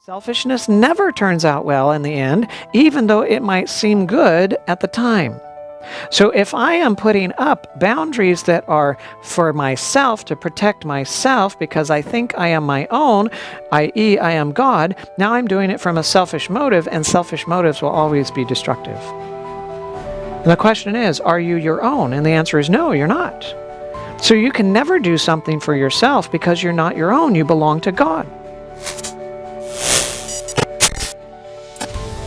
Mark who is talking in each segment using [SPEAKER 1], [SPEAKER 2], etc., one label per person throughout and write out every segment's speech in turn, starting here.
[SPEAKER 1] Selfishness never turns out well in the end, even though it might seem good at the time. So if I am putting up boundaries that are for myself, to protect myself because I think I am my own, i.e. I am God, now I'm doing it from a selfish motive, and selfish motives will always be destructive. And the question is, are you your own? And the answer is no, you're not. So you can never do something for yourself because you're not your own, you belong to God.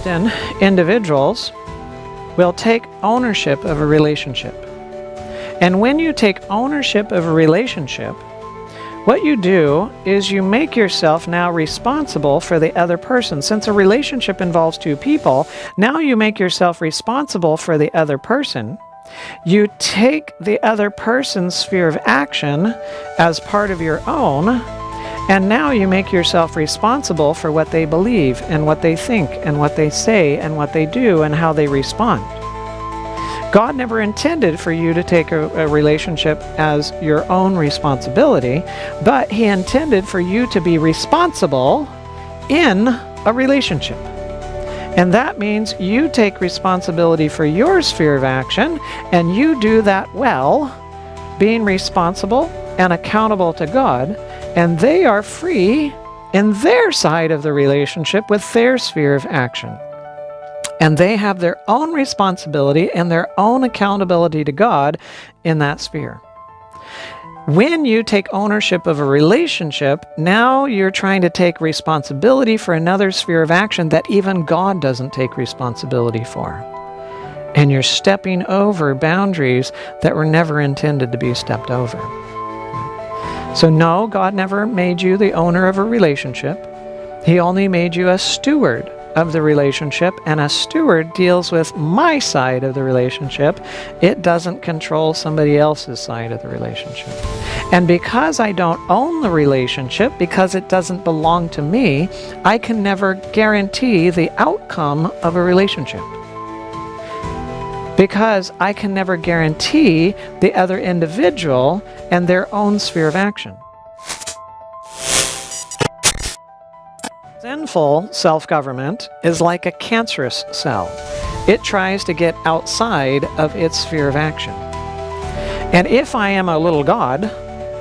[SPEAKER 1] Then individuals will take ownership of a relationship. And when you take ownership of a relationship, what you do is you make yourself now responsible for the other person. Since a relationship involves two people, now you make yourself responsible for the other person. You take the other person's sphere of action as part of your own, and now you make yourself responsible for what they believe and what they think and what they say and what they do and how they respond. God never intended for you to take a relationship as your own responsibility, but He intended for you to be responsible in a relationship. And that means you take responsibility for your sphere of action, and you do that well, being responsible and accountable to God, and they are free in their side of the relationship with their sphere of action. And they have their own responsibility and their own accountability to God in that sphere. When you take ownership of a relationship, now you're trying to take responsibility for another sphere of action that even God doesn't take responsibility for. And you're stepping over boundaries that were never intended to be stepped over. So no, God never made you the owner of a relationship. He only made you a steward of the relationship, and a steward deals with my side of the relationship. It doesn't control somebody else's side of the relationship. And because I don't own the relationship, because it doesn't belong to me, I can never guarantee the outcome of a relationship. Because I can never guarantee the other individual and their own sphere of action. Sinful self-government is like a cancerous cell. It tries to get outside of its sphere of action. And if I am a little God,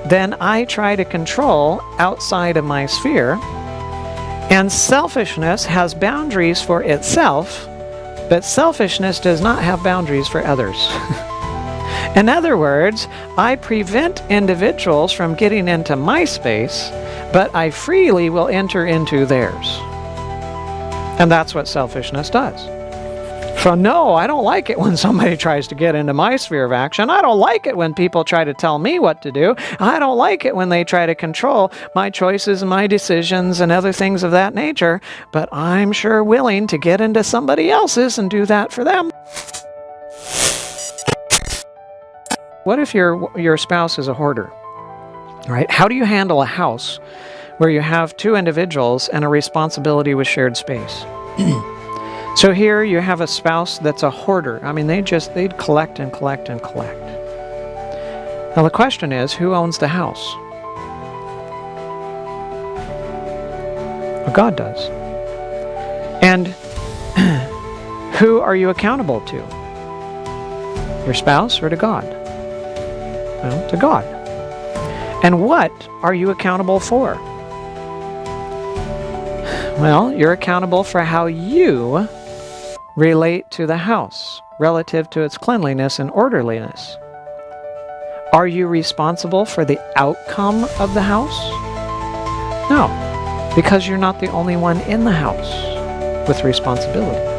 [SPEAKER 1] then I try to control outside of my sphere. And selfishness has boundaries for itself, but selfishness does not have boundaries for others. In other words, I prevent individuals from getting into my space, but I freely will enter into theirs. And that's what selfishness does. So no, I don't like it when somebody tries to get into my sphere of action. I don't like it when people try to tell me what to do. I don't like it when they try to control my choices and my decisions and other things of that nature, but I'm sure willing to get into somebody else's and do that for them. What if your spouse is a hoarder? Right? How do you handle a house where you have two individuals and a responsibility with shared space? So here you have a spouse that's a hoarder. I mean, they'd collect and collect and collect. Now the question is, who owns the house? Well, God does. And who are you accountable to? Your spouse or to God? Well, to God. And what are you accountable for? Well, you're accountable for how you relate to the house relative to its cleanliness and orderliness. Are you responsible for the outcome of the house? No, because you're not the only one in the house with responsibility.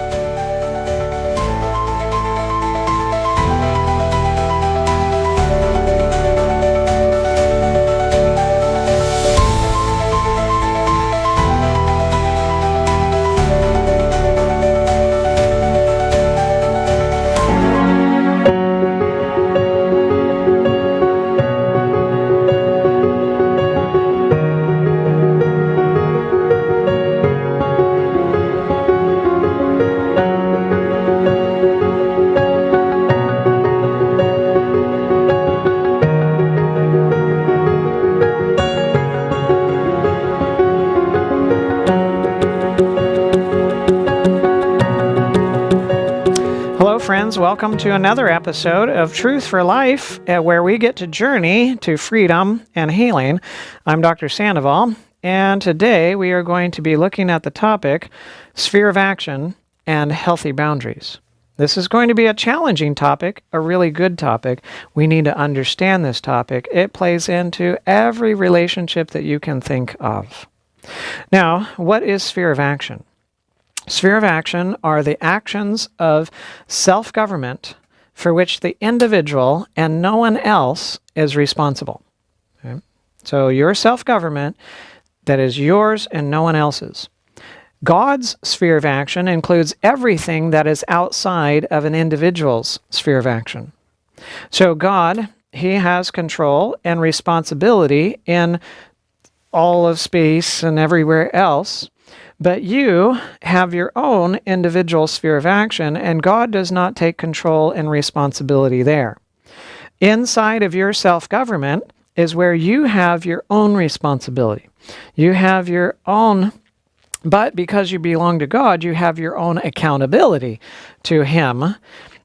[SPEAKER 1] friends. Welcome to another episode of Truth for Life, where we get to journey to freedom and healing. I'm Dr. Sandoval, and today we are going to be looking at the topic, sphere of action and healthy boundaries. This is going to be a challenging topic, a really good topic. We need to understand this topic. It plays into every relationship that you can think of. Now, what is sphere of action? Sphere of action are the actions of self-government for which the individual and no one else is responsible. Okay? So your self-government that is yours and no one else's. God's sphere of action includes everything that is outside of an individual's sphere of action. So God, He has control and responsibility in all of space and everywhere else. But you have your own individual sphere of action, and God does not take control and responsibility there. Inside of your self-government is where you have your own responsibility. You have your own, but because you belong to God, you have your own accountability to Him.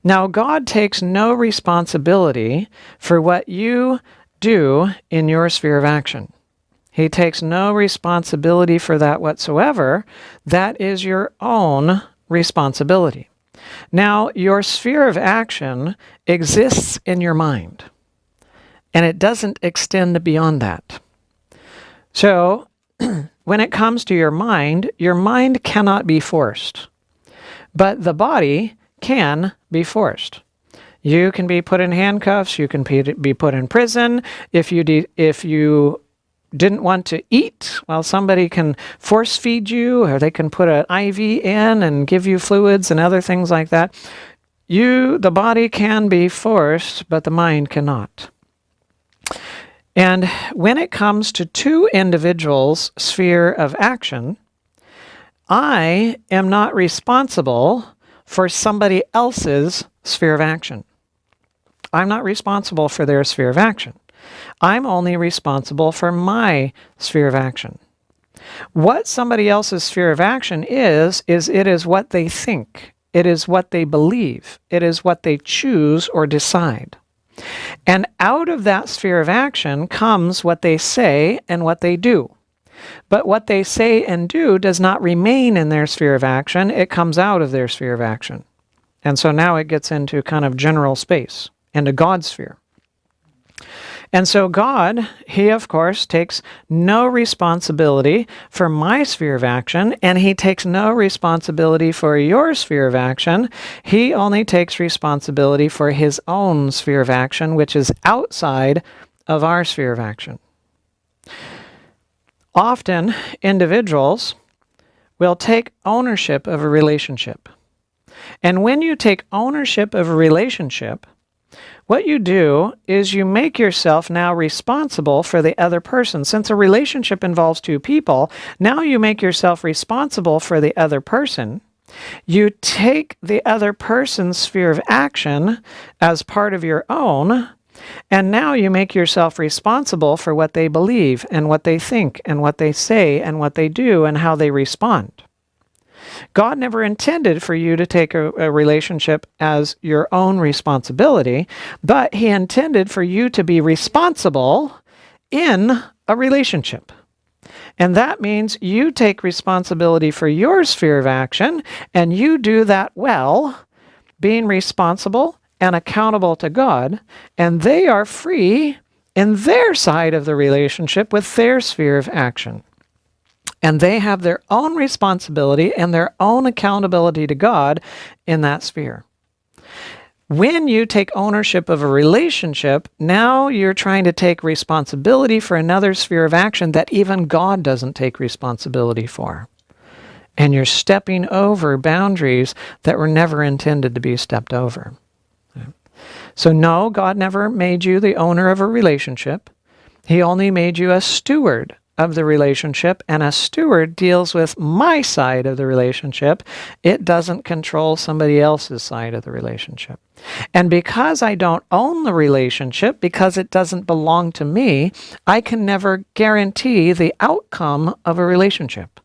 [SPEAKER 1] Now, God takes no responsibility for what you do in your sphere of action. He takes no responsibility for that whatsoever. That is your own responsibility. Now, your sphere of action exists in your mind, and it doesn't extend beyond that. So, when it comes to your mind cannot be forced, but the body can be forced. You can be put in handcuffs, you can be put in prison. If you didn't want to eat, well, somebody can force feed you, or they can put an IV in and give you fluids and other things like that. The body can be forced, but the mind cannot. And when it comes to two individuals' sphere of action, I am not responsible for somebody else's sphere of action. I'm not responsible for their sphere of action. I'm only responsible for my sphere of action. What somebody else's sphere of action is it is what they think. It is what they believe. It is what they choose or decide. And out of that sphere of action comes what they say and what they do. But what they say and do does not remain in their sphere of action. It comes out of their sphere of action. And so now it gets into kind of general space, into God's sphere. And so God, He, of course, takes no responsibility for my sphere of action, and He takes no responsibility for your sphere of action. He only takes responsibility for His own sphere of action, which is outside of our sphere of action. Often, individuals will take ownership of a relationship. And when you take ownership of a relationship, what you do is you make yourself now responsible for the other person. Since a relationship involves two people, now you make yourself responsible for the other person. You take the other person's sphere of action as part of your own, and now you make yourself responsible for what they believe and what they think and what they say and what they do and how they respond. God never intended for you to take a relationship as your own responsibility, but He intended for you to be responsible in a relationship. And that means you take responsibility for your sphere of action, and you do that well, being responsible and accountable to God, and they are free in their side of the relationship with their sphere of action. And they have their own responsibility and their own accountability to God in that sphere. When you take ownership of a relationship, now you're trying to take responsibility for another sphere of action that even God doesn't take responsibility for. And you're stepping over boundaries that were never intended to be stepped over. So no, God never made you the owner of a relationship. He only made you a steward of the relationship, and a steward deals with my side of the relationship. It doesn't control somebody else's side of the relationship. And because I don't own the relationship, because it doesn't belong to me, I can never guarantee the outcome of a relationship.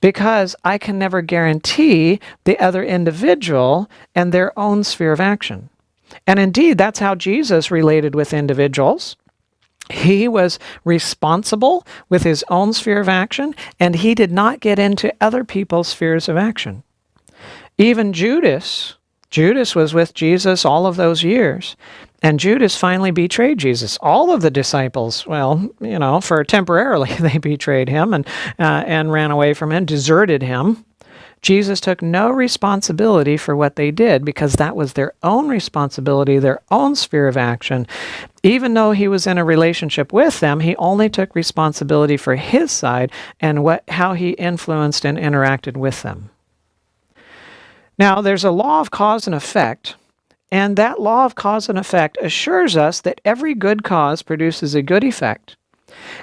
[SPEAKER 1] because I can never guarantee the other individual and their own sphere of action. And indeed, that's how Jesus related with individuals. He was responsible with his own sphere of action, and he did not get into other people's spheres of action. Even Judas was with Jesus all of those years, and Judas finally betrayed Jesus. All of the disciples, for temporarily, they betrayed him and ran away from him, deserted him. Jesus took no responsibility for what they did because that was their own responsibility, their own sphere of action. Even though he was in a relationship with them, he only took responsibility for his side and how he influenced and interacted with them. Now, there's a law of cause and effect, and that law of cause and effect assures us that every good cause produces a good effect,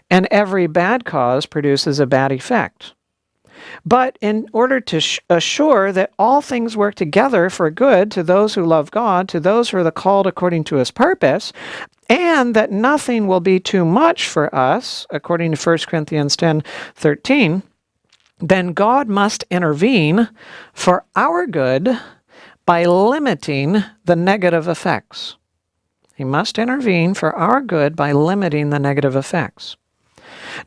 [SPEAKER 1] and every bad cause produces a bad effect. But in order to assure that all things work together for good to those who love God, to those who are the called according to his purpose, and that nothing will be too much for us, according to 1 Corinthians 10:13, then God must intervene for our good by limiting the negative effects. He must intervene for our good by limiting the negative effects.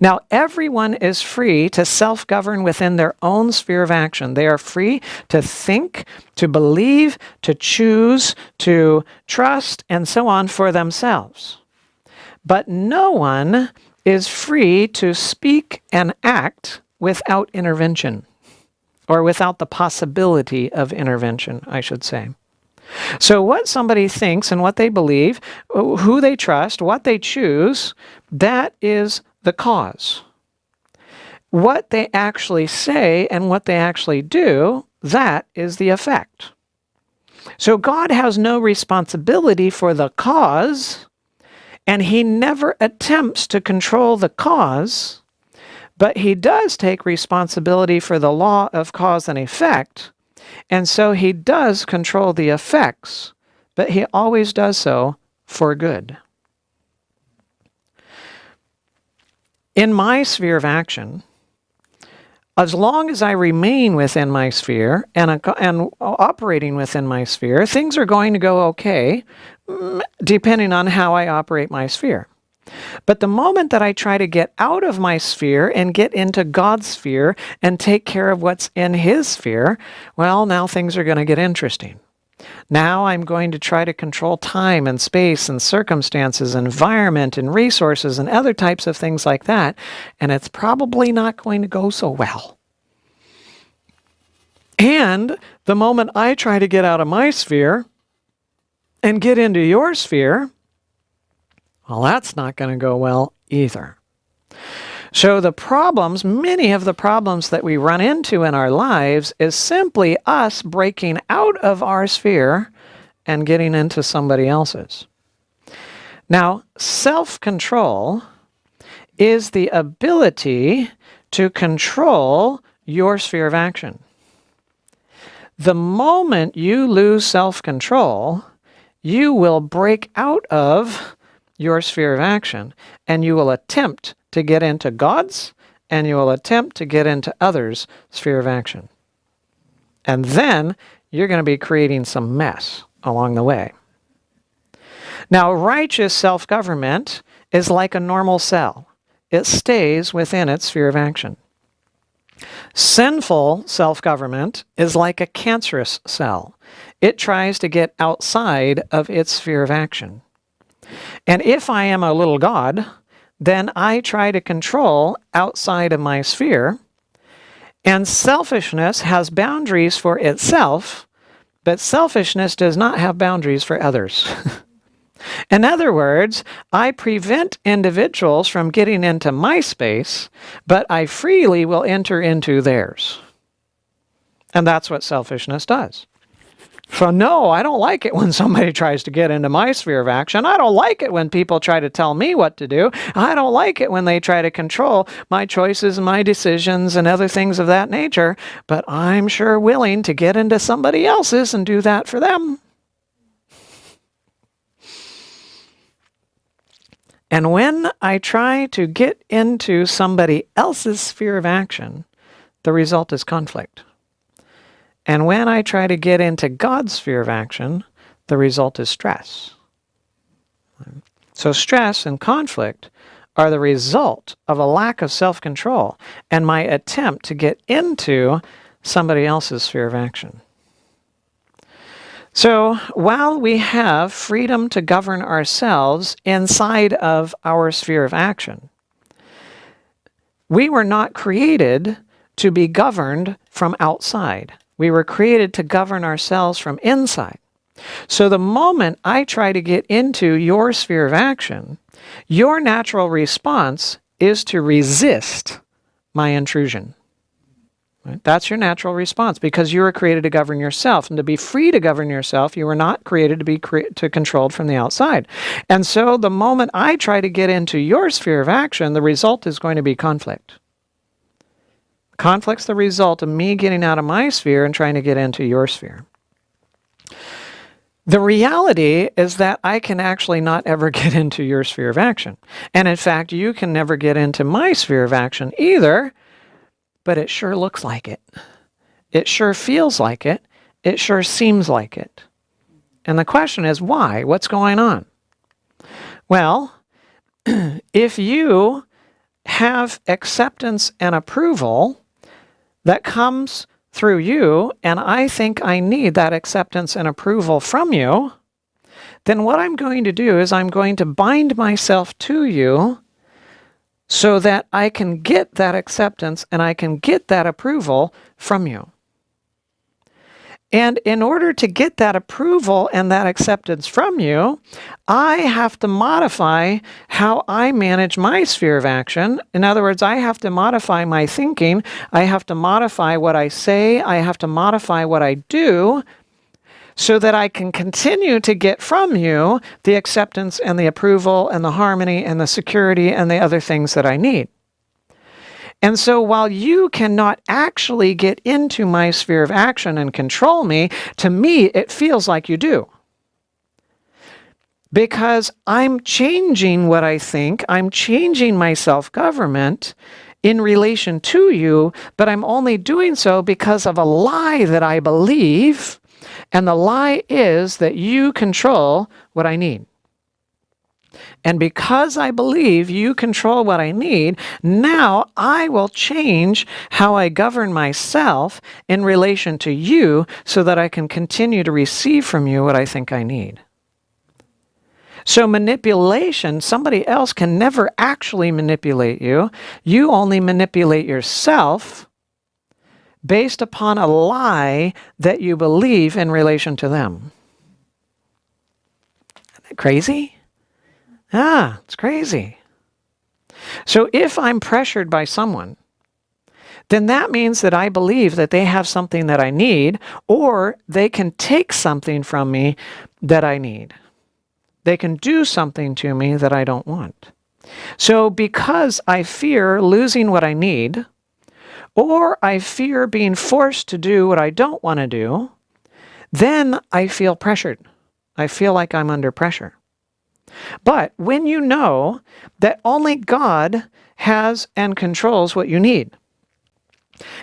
[SPEAKER 1] Now, everyone is free to self-govern within their own sphere of action. They are free to think, to believe, to choose, to trust, and so on for themselves. But no one is free to speak and act without intervention, or without the possibility of intervention, I should say. So what somebody thinks and what they believe, who they trust, what they choose, that is the cause. What they actually say and what they actually do, that is the effect. So God has no responsibility for the cause, and he never attempts to control the cause, but he does take responsibility for the law of cause and effect, and so he does control the effects, but he always does so for good. In my sphere of action, as long as I remain within my sphere and operating within my sphere, things are going to go okay, depending on how I operate my sphere. But the moment that I try to get out of my sphere and get into God's sphere and take care of what's in his sphere, well, now things are going to get interesting. Now I'm going to try to control time and space and circumstances, environment and resources and other types of things like that, and it's probably not going to go so well. And the moment I try to get out of my sphere and get into your sphere, well, that's not going to go well either. So the problems, many of the problems that we run into in our lives is simply us breaking out of our sphere and getting into somebody else's. Now, self-control is the ability to control your sphere of action. The moment you lose self-control, you will break out of your sphere of action, and you will attempt to get into God's, and you will attempt to get into others' sphere of action. And then you're going to be creating some mess along the way. Now, righteous self-government is like a normal cell. It stays within its sphere of action. Sinful self-government is like a cancerous cell. It tries to get outside of its sphere of action. And if I am a little God, then I try to control outside of my sphere, and selfishness has boundaries for itself, but selfishness does not have boundaries for others. In other words, I prevent individuals from getting into my space, but I freely will enter into theirs. And that's what selfishness does. So no, I don't like it when somebody tries to get into my sphere of action. I don't like it when people try to tell me what to do. I don't like it when they try to control my choices and my decisions and other things of that nature. But I'm sure willing to get into somebody else's and do that for them. And when I try to get into somebody else's sphere of action, the result is conflict. And when I try to get into God's sphere of action, the result is stress. So stress and conflict are the result of a lack of self-control and my attempt to get into somebody else's sphere of action. So while we have freedom to govern ourselves inside of our sphere of action, we were not created to be governed from outside. We were created to govern ourselves from inside. So the moment I try to get into your sphere of action, your natural response is to resist my intrusion. Right? That's your natural response because you were created to govern yourself. And to be free to govern yourself, you were not created to be controlled from the outside. And so the moment I try to get into your sphere of action, the result is going to be conflict. Conflict's the result of me getting out of my sphere and trying to get into your sphere. The reality is that I can actually not ever get into your sphere of action. And in fact, you can never get into my sphere of action either, but it sure looks like it. It sure feels like it. It sure seems like it. And the question is, why? What's going on? Well, if you have acceptance and approval that comes through you, and I think I need that acceptance and approval from you, then what I'm going to do is I'm going to bind myself to you so that I can get that acceptance and I can get that approval from you. And in order to get that approval and that acceptance from you, I have to modify how I manage my sphere of action. In other words, I have to modify my thinking. I have to modify what I say. I have to modify what I do so that I can continue to get from you the acceptance and the approval and the harmony and the security and the other things that I need. And so while you cannot actually get into my sphere of action and control me, to me it feels like you do. Because I'm changing what I think, I'm changing my self-government in relation to you, but I'm only doing so because of a lie that I believe, and the lie is that you control what I need. And because I believe you control what I need, now I will change how I govern myself in relation to you so that I can continue to receive from you what I think I need. So manipulation, somebody else can never actually manipulate you. You only manipulate yourself based upon a lie that you believe in relation to them. Isn't that crazy? It's crazy. So if I'm pressured by someone, then that means that I believe that they have something that I need, or they can take something from me that I need. They can do something to me that I don't want. So because I fear losing what I need, or I fear being forced to do what I don't want to do, then I feel pressured. I feel like I'm under pressure. But when you know that only God has and controls what you need,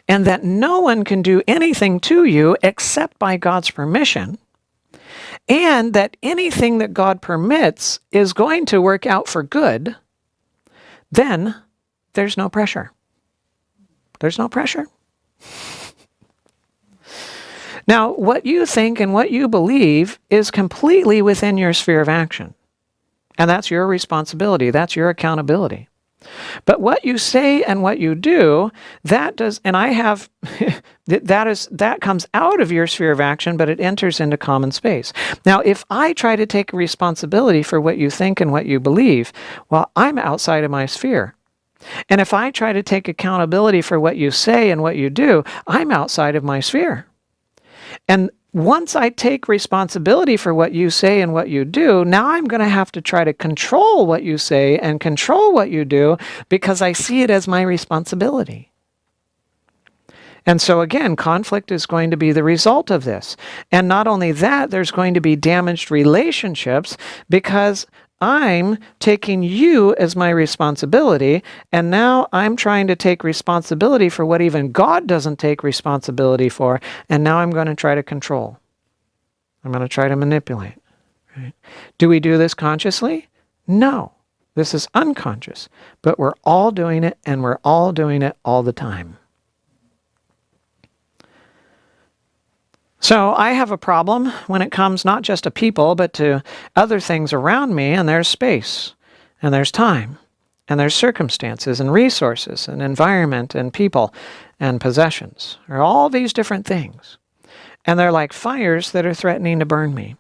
[SPEAKER 1] and that no one can do anything to you except by God's permission, and that anything that God permits is going to work out for good, then there's no pressure. There's no pressure. Now, what you think and what you believe is completely within your sphere of action. And that's your responsibility. That's your accountability. But what you say and what you do, that does, and I have, that comes out of your sphere of action, but it enters into common space. Now, if I try to take responsibility for what you think and what you believe, well, I'm outside of my sphere. And if I try to take accountability for what you say and what you do, I'm outside of my sphere. And once I take responsibility for what you say and what you do, now I'm going to have to try to control what you say and control what you do because I see it as my responsibility. And so again, conflict is going to be the result of this. And not only that, there's going to be damaged relationships because I'm taking you as my responsibility, and now I'm trying to take responsibility for what even God doesn't take responsibility for, and now I'm going to try to control. I'm going to try to manipulate. Right? Do we do this consciously? No. This is unconscious, but we're all doing it, and we're all doing it all the time. So I have a problem when it comes not just to people, but to other things around me, and there's space, and there's time, and there's circumstances, and resources, and environment, and people, and possessions. There are all these different things. And they're like fires that are threatening to burn me.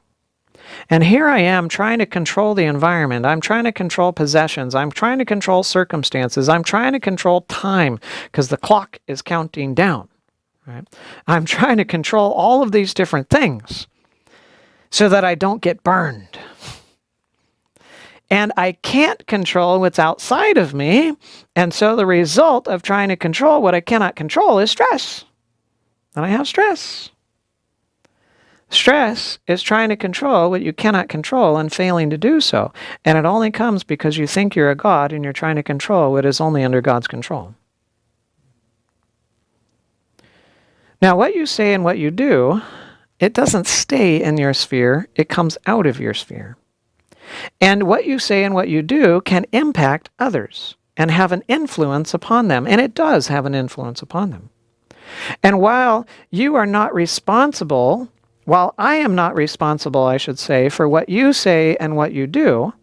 [SPEAKER 1] And here I am trying to control the environment. I'm trying to control possessions. I'm trying to control circumstances. I'm trying to control time because the clock is counting down. Right? I'm trying to control all of these different things so that I don't get burned. And I can't control what's outside of me. And so the result of trying to control what I cannot control is stress. And I have stress. Stress is trying to control what you cannot control and failing to do so. And it only comes because you think you're a God and you're trying to control what is only under God's control. Now, what you say and what you do, it doesn't stay in your sphere. It comes out of your sphere. And what you say and what you do can impact others and have an influence upon them. And it does have an influence upon them. And while you are not responsible, while I am not responsible, I should say, for what you say and what you do,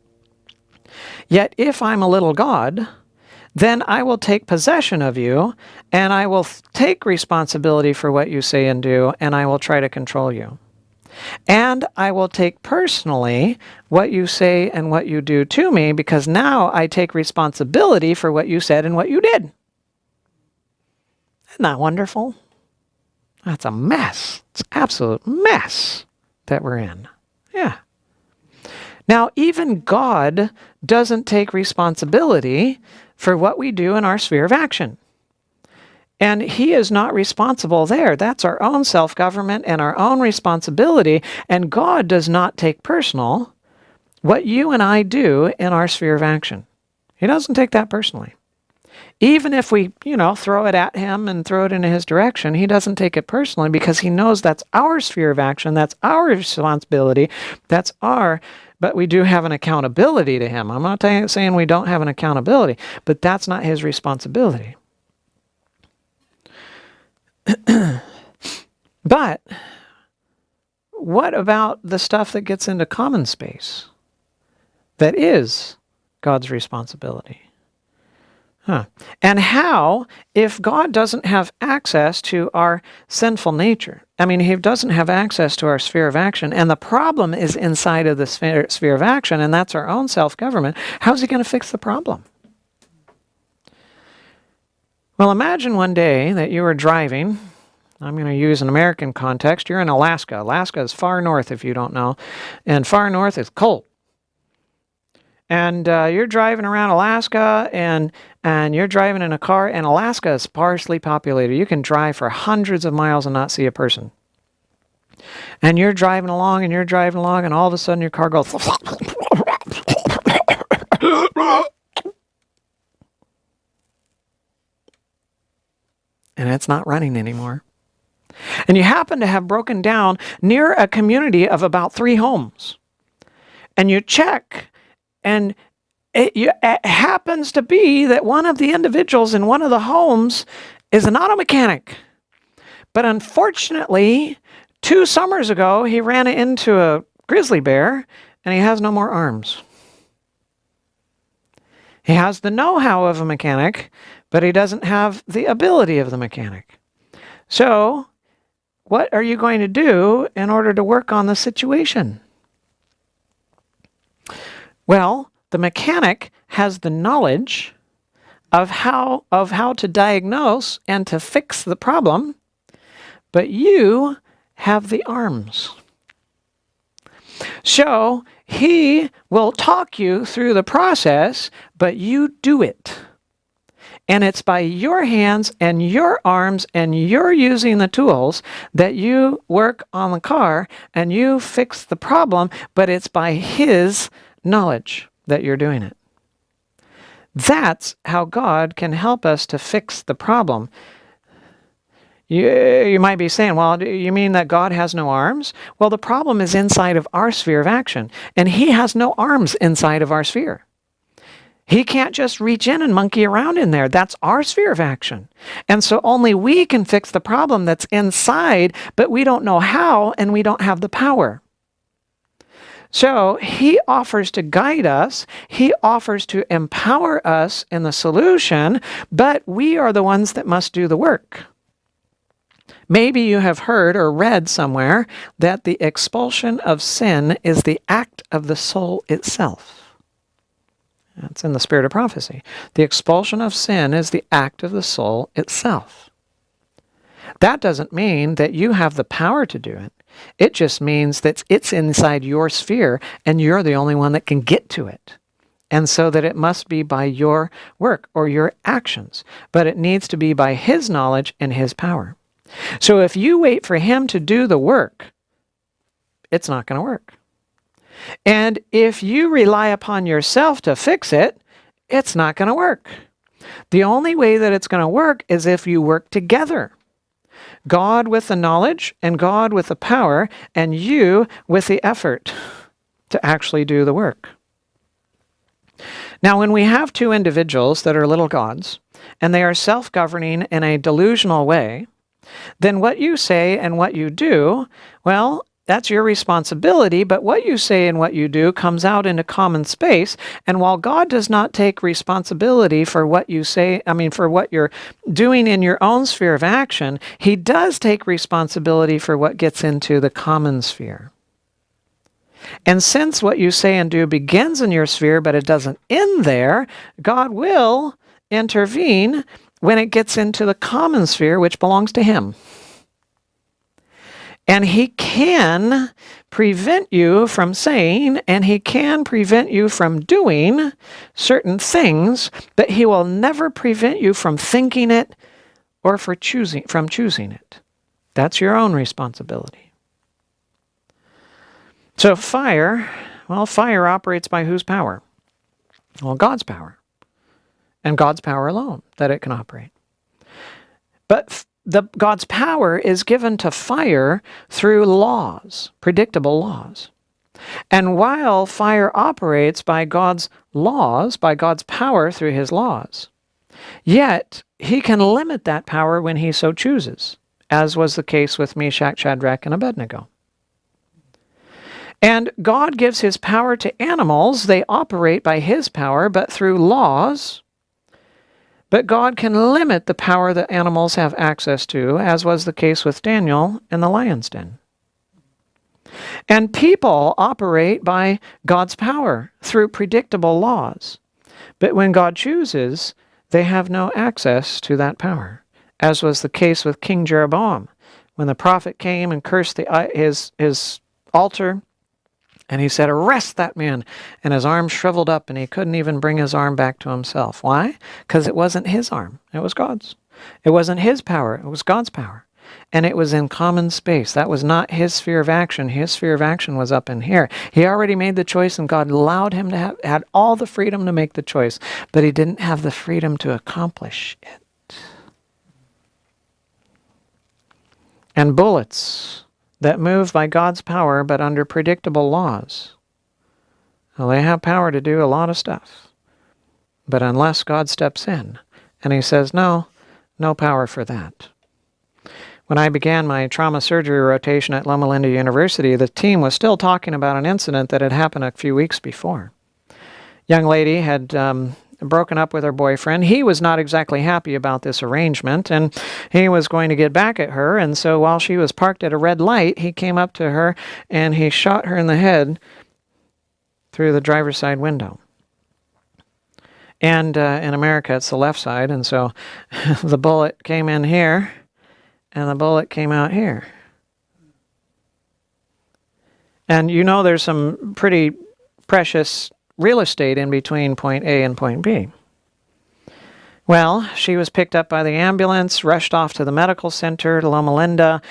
[SPEAKER 1] yet if I'm a little God, then I will take possession of you, and I will take responsibility for what you say and do, and I will try to control you. And I will take personally what you say and what you do to me, because now I take responsibility for what you said and what you did. Isn't that wonderful? That's a mess. It's an absolute mess that we're in. Yeah. Now, even God doesn't take responsibility for what we do in our sphere of action. And he is not responsible there. That's our own self-government and our own responsibility. And God does not take personal what you and I do in our sphere of action. He doesn't take that personally. Even if we, throw it at him and throw it in his direction, he doesn't take it personally because he knows that's our sphere of action, that's our responsibility, but we do have an accountability to him. I'm not saying we don't have an accountability, but that's not his responsibility. But what about the stuff that gets into common space that is God's responsibility? And how, if God doesn't have access to our sinful nature, he doesn't have access to our sphere of action, and the problem is inside of the sphere of action, and that's our own self-government, how's he going to fix the problem? Well, imagine one day that you were driving. I'm going to use an American context. You're in Alaska. Alaska is far north, if you don't know, and far north is cold. And you're driving around Alaska, and you're driving in a car, and Alaska is sparsely populated. You can drive for hundreds of miles and not see a person. And you're driving along, and all of a sudden your car goes... and it's not running anymore. And you happen to have broken down near a community of about 3 homes. And you check... And it happens to be that one of the individuals in one of the homes is an auto mechanic. But unfortunately, 2 summers ago, he ran into a grizzly bear, and he has no more arms. He has the know-how of a mechanic, but he doesn't have the ability of the mechanic. So, what are you going to do in order to work on the situation? Well, the mechanic has the knowledge of how to diagnose and to fix the problem, but you have the arms. So he will talk you through the process, but you do it. And it's by your hands and your arms and you're using the tools that you work on the car and you fix the problem, but it's by his knowledge that you're doing it. That's how God can help us to fix the problem. You might be saying, well, do you mean that God has no arms? Well, the problem is inside of our sphere of action, and he has no arms inside of our sphere. He can't just reach in and monkey around in there. That's our sphere of action. And so only we can fix the problem that's inside, but we don't know how, and we don't have the power. So he offers to guide us. He offers to empower us in the solution, but we are the ones that must do the work. Maybe you have heard or read somewhere that the expulsion of sin is the act of the soul itself. That's in the spirit of prophecy. The expulsion of sin is the act of the soul itself. That doesn't mean that you have the power to do it. It just means that it's inside your sphere and you're the only one that can get to it. And so that it must be by your work or your actions, but it needs to be by his knowledge and his power. So if you wait for him to do the work, it's not going to work. And if you rely upon yourself to fix it, it's not going to work. The only way that it's going to work is if you work together. God with the knowledge and God with the power and you with the effort to actually do the work. Now, when we have two individuals that are little gods and they are self-governing in a delusional way, then what you say and what you do, well, that's your responsibility, but what you say and what you do comes out into common space. And while God does not take responsibility for what you say, for what you're doing in your own sphere of action, he does take responsibility for what gets into the common sphere. And since what you say and do begins in your sphere, but it doesn't end there, God will intervene when it gets into the common sphere, which belongs to him. And he can prevent you from saying, and he can prevent you from doing certain things, but he will never prevent you from thinking it or from choosing it. That's your own responsibility. So fire operates by whose power? Well, God's power. And God's power alone that it can operate. But God's power is given to fire through laws, predictable laws. And while fire operates by God's laws, by God's power through his laws, yet he can limit that power when he so chooses, as was the case with Meshach, Shadrach, and Abednego. And God gives his power to animals. They operate by his power, but through laws. But God can limit the power that animals have access to, as was the case with Daniel in the lion's den. And people operate by God's power through predictable laws. But when God chooses, they have no access to that power, as was the case with King Jeroboam. When the prophet came and cursed his altar, and he said, "Arrest that man." And his arm shriveled up, and he couldn't even bring his arm back to himself. Why? Because it wasn't his arm. It was God's. It wasn't his power. It was God's power. And it was in common space. That was not his sphere of action. His sphere of action was up in here. He already made the choice, and God allowed him to had all the freedom to make the choice. But he didn't have the freedom to accomplish it. And bullets that move by God's power but under predictable laws. Well, they have power to do a lot of stuff. But unless God steps in and he says, no power for that. When I began my trauma surgery rotation at Loma Linda University, the team was still talking about an incident that had happened a few weeks before. Young lady had broken up with her boyfriend. He was not exactly happy about this arrangement, and he was going to get back at her. And so while she was parked at a red light, he came up to her and he shot her in the head through the driver's side window. And in America, it's the left side, and so the bullet came in here, and the bullet came out here. And you know there's some pretty precious real estate in between point A and point B. Well, she was picked up by the ambulance, rushed off to the medical center, to Loma Linda,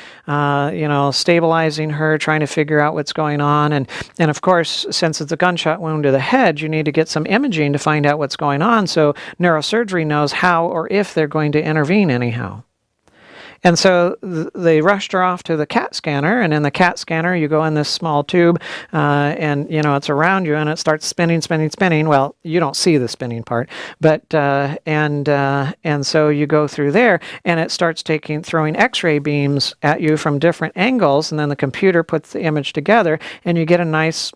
[SPEAKER 1] stabilizing her, trying to figure out what's going on. And of course, since it's a gunshot wound to the head, you need to get some imaging to find out what's going on, so neurosurgery knows how or if they're going to intervene anyhow. And so they rushed her off to the CAT scanner, and in the CAT scanner, you go in this small tube, and it's around you, and it starts spinning, spinning, spinning. Well, you don't see the spinning part, but and so you go through there, and it starts throwing X-ray beams at you from different angles, and then the computer puts the image together, and you get a nice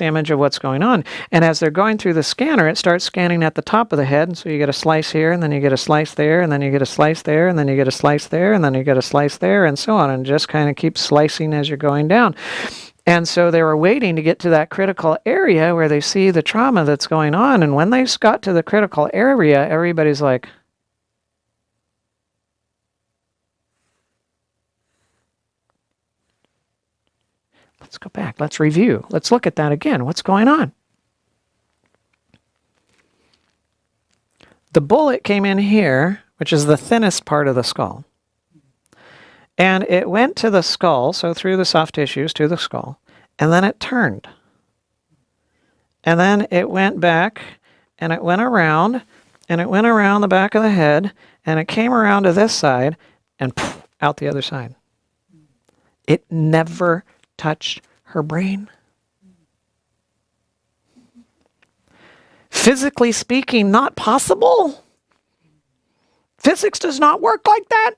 [SPEAKER 1] image of what's going on. And as they're going through the scanner, it starts scanning at the top of the head. And so you get a slice here, and then you get a slice there, and then you get a slice there, and then you get a slice there, and then you get a slice there, and so on, and just kind of keeps slicing as you're going down. And so they were waiting to get to that critical area where they see the trauma that's going on. And when they got to the critical area, everybody's like, let's go back. Let's review. Let's look at that again. What's going on? The bullet came in here, which is the thinnest part of the skull. And it went to the skull, so through the soft tissues to the skull, and then it turned. And then it went back, and it went around, and it went around the back of the head, and it came around to this side, and poof, out the other side. It never touched her brain. Physically speaking, not possible. Physics does not work like that.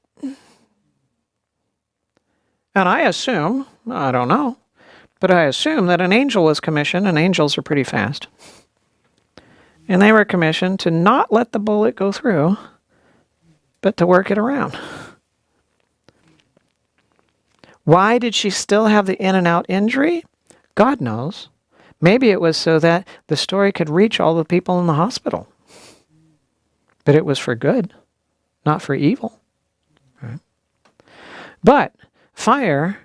[SPEAKER 1] And I assume, I don't know, but I assume that an angel was commissioned, and angels are pretty fast. And they were commissioned to not let the bullet go through, but to work it around. Why did she still have the in and out injury? God knows. Maybe it was so that the story could reach all the people in the hospital. But it was for good, not for evil. Right? But fire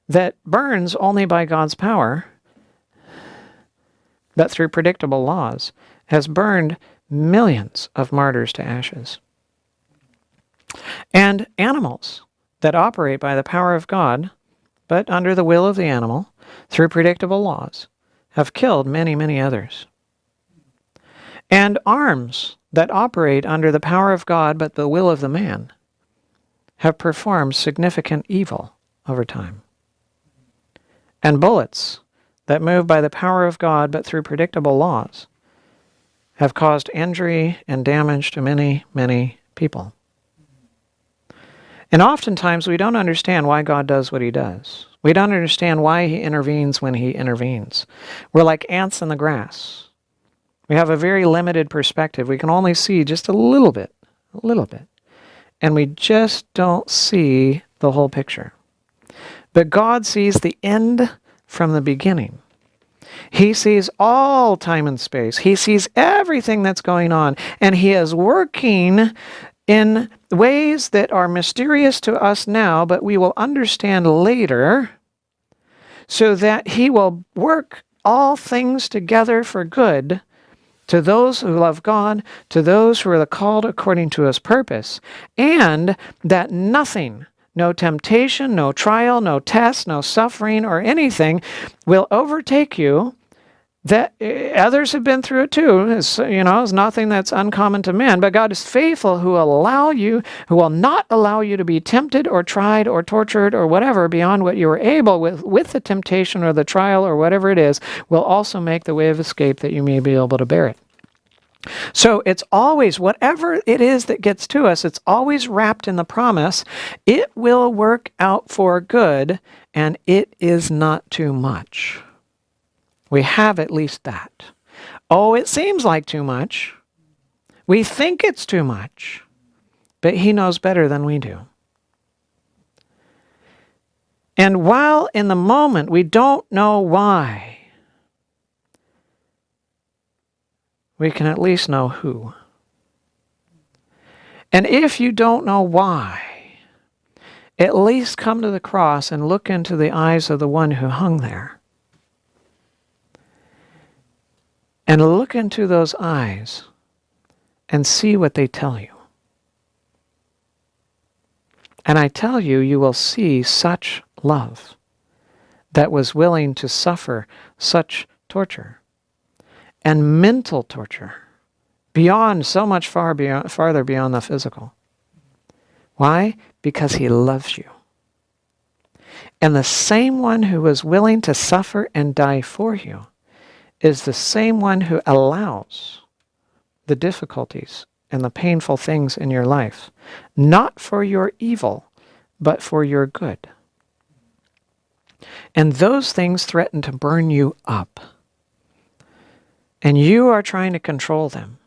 [SPEAKER 1] that burns only by God's power, but through predictable laws, has burned millions of martyrs to ashes. And animals that operate by the power of God, but under the will of the animal, through predictable laws, have killed many, many others. And arms that operate under the power of God, but the will of the man, have performed significant evil over time. And bullets that move by the power of God, but through predictable laws, have caused injury and damage to many, many people. And oftentimes we don't understand why God does what he does. We don't understand why he intervenes when he intervenes. We're like ants in the grass. We have a very limited perspective. We can only see just a little bit. And we just don't see the whole picture. But God sees the end from the beginning. He sees all time and space. He sees everything that's going on. And he is working in ways that are mysterious to us now, but we will understand later, so that he will work all things together for good to those who love God, to those who are called according to his purpose, and that nothing, no temptation, no trial, no test, no suffering, or anything will overtake you. That others have been through it too. It's nothing that's uncommon to men. But God is faithful, who will not allow you to be tempted or tried or tortured or whatever beyond what you are able with the temptation or the trial or whatever it is, will also make the way of escape that you may be able to bear it. So it's always, whatever it is that gets to us, it's always wrapped in the promise, it will work out for good, and it is not too much. We have at least that. Oh, it seems like too much. We think it's too much. But he knows better than we do. And while in the moment we don't know why, we can at least know who. And if you don't know why, at least come to the cross and look into the eyes of the one who hung there. And look into those eyes and see what they tell you. And I tell you, you will see such love that was willing to suffer such torture and mental torture beyond, so much farther beyond the physical. Why? Because he loves you. And the same one who was willing to suffer and die for you is the same one who allows the difficulties and the painful things in your life, not for your evil, but for your good. And those things threaten to burn you up. And you are trying to control them.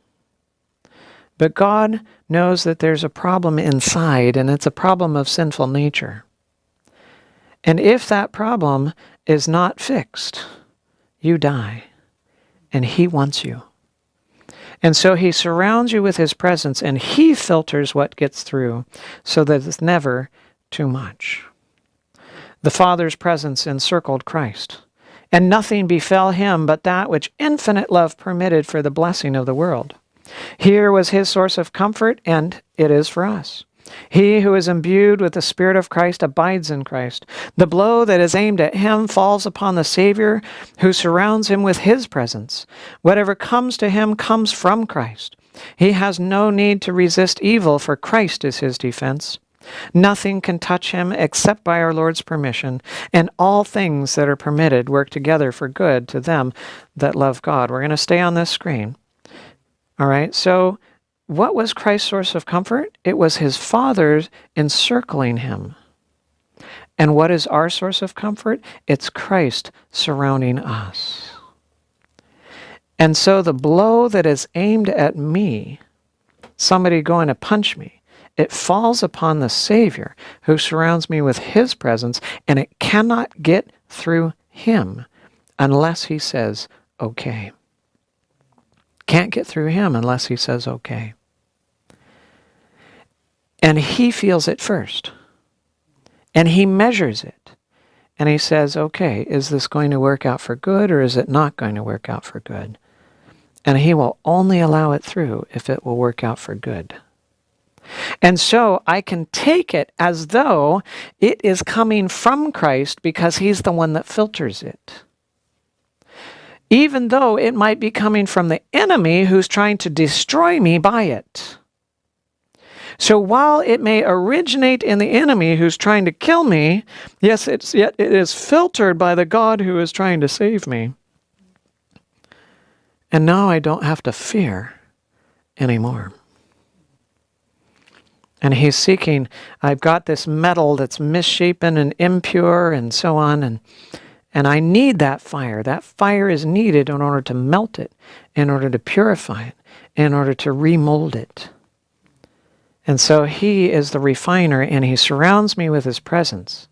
[SPEAKER 1] But God knows that there's a problem inside, and it's a problem of sinful nature. And if that problem is not fixed, you die. And he wants you. And so he surrounds you with his presence, and he filters what gets through so that it's never too much. The Father's presence encircled Christ, and nothing befell him but that which infinite love permitted for the blessing of the world. Here was his source of comfort, and it is for us. He who is imbued with the Spirit of Christ abides in Christ. The blow that is aimed at him falls upon the Savior who surrounds him with his presence. Whatever comes to him comes from Christ. He has no need to resist evil, for Christ is his defense. Nothing can touch him except by our Lord's permission, and all things that are permitted work together for good to them that love God. We're going to stay on this screen. All right, so what was Christ's source of comfort? It was his Father's encircling him. And what is our source of comfort? It's Christ surrounding us. And so the blow that is aimed at me, somebody going to punch me, it falls upon the Savior who surrounds me with his presence, and it cannot get through him unless he says, okay. Can't get through him unless he says, okay. And he feels it first. And he measures it. And he says, okay, is this going to work out for good, or is it not going to work out for good? And he will only allow it through if it will work out for good. And so I can take it as though it is coming from Christ because he's the one that filters it. Even though it might be coming from the enemy who's trying to destroy me by it. So while it may originate in the enemy who's trying to kill me, yes, yet it is filtered by the God who is trying to save me. And now I don't have to fear anymore. And he's seeking, I've got this metal that's misshapen and impure and so on, and I need that fire. That fire is needed in order to melt it, in order to purify it, in order to remold it. And so he is the refiner, and he surrounds me with his presence.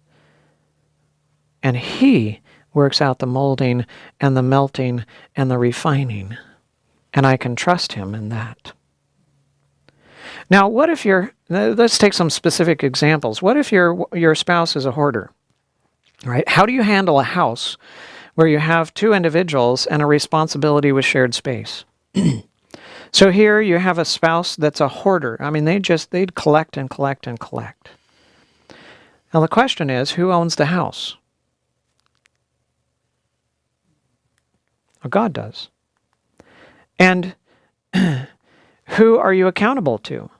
[SPEAKER 1] And he works out the molding and the melting and the refining. And I can trust him in that. Now, what if let's take some specific examples. What if your spouse is a hoarder? Right? How do you handle a house where you have two individuals and a responsibility with shared space? So here you have a spouse that's a hoarder. I mean, they'd collect and collect and collect. Now the question is, who owns the house? Well, God does. And who are you accountable to?